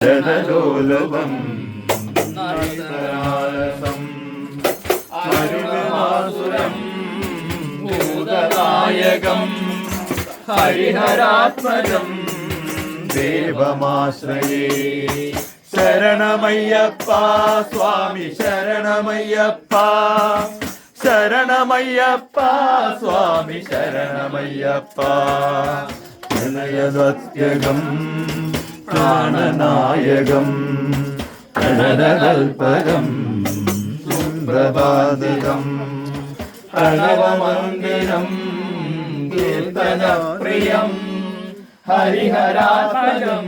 ജനലോലം നർത്തനാലസം ഹരിമാസുരം ഭൂതനായകം ഹരിഹരാത്മജം ദേവമാശ്രയേ. ശരണമയ്യപ്പ സ്വാമി ശരണമയ്യപ്പ, ശരണമയ്യപ്പ സ്വാമി ശരണമയ്യപ്പ. ജനയദത്യകം പ്രാണനായകം പ്രണനകൽപകം സുപ്രഭാതം പ്രണവമന്ദിരം കീർത്തനപ്രിയം ഹരിഹരാത്മജം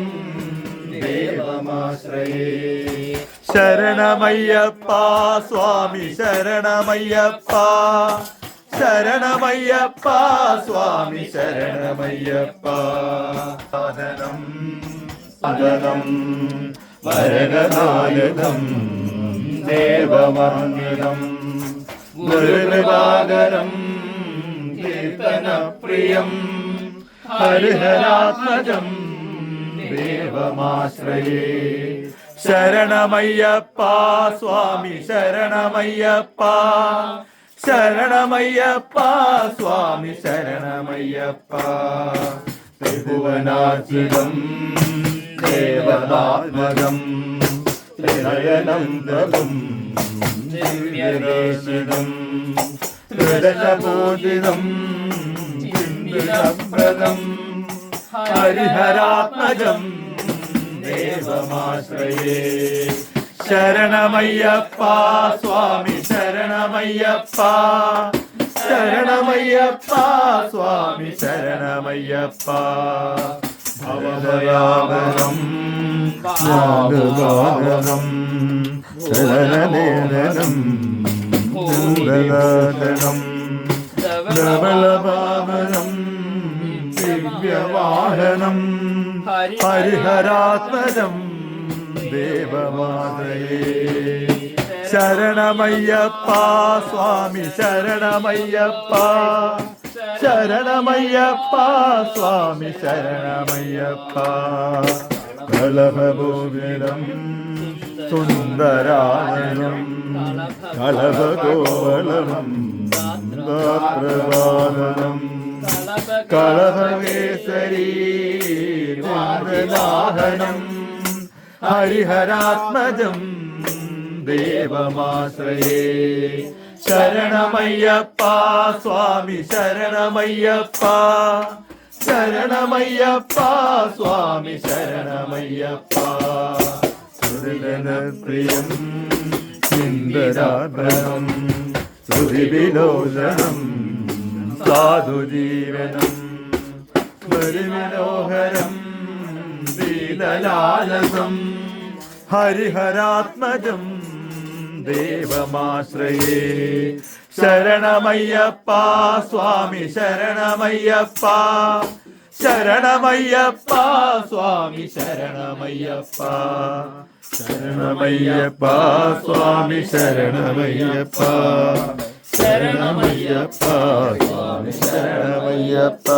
ദേവമാശ്രയേ. ശരണമയ്യപ്പ സ്വാമി ശരണമയ്യപ്പ, ശരണമയ്യപ്പ സ്വാമി ശരണമയ്യപ്പ. സാധനം സദനം വരദനായകം ദേവമന്ദിരം ഗുരുകൃപാകരം കീർത്തനപ്രിയം ഹരിഹരാത്മജം ദേവമാശ്രയേ. ശരണമയ്യപ്പ സ്വാമി ശരണമയ്യപ്പ, ശരണമയ്യപ്പ സ്വാമി ശരണമയ്യപ്പ. ത്രിഭുവനാർച്ചിതം ദേവതാത്മകം ത്രിനയനന്തം ദിവ്യദേശിതം ത്രിദശപൂജിതം ചിന്തിതപ്രദം ഹരിഹരാത്മജം ദേവമാശ്രയേ. ശരണമയ്യപ്പ സ്വാമി ശരണമയ്യപ്പ, ശരണമയ്യപ്പ സ്വാമി ശരണമയ്യപ്പ. ഭവഭയാവനം നാഗവാഹനം ശരണനേനം ഭൂതനാഥനം ധവളഭാവനം ദിവ്യവാഹനം ഹരിഹരാത്മജം ദേവമാശ്രയേ. ശരണമയ്യപ്പ സ്വാമി ശരണമയ്യപ്പ, ശരണമയ്യപ്പ സ്വാമി ശരണമയ്യപ്പ. കളഭഭൂവിരം സുന്ദരാനനം കളഭഗോവളം പ്രവാദനം കളഭകേസരീ വാഹനം ഹരിഹരാത്മജം ദേവമാശ്രയേ. ശരണമയ്യപ്പ സ്വാമി ശരണമയ്യപ്പ, ശരണമയ്യപ്പ സ്വാമി ശരണമയ്യപ്പ. സുരജനപ്രിയം സുന്ദരാഭരണം ശ്രുതിവിലോചനം സാധുജീവനം മനോഹരം ദീനലാലസം ഹരിഹരാത്മജം ദേവമാശ്രയേ. ശരണമയ്യപ്പ സ്വാമി ശരണമയ്യപ്പ, ശരണമയ്യപ്പ സ്വാമി ശരണമയ്യപ്പ. ശരണമയ്യപ്പ സ്വാമി ശരണമയ്യപ്പ, ശരണമയ്യപ്പ സ്വാമി ശരണമയ്യപ്പ.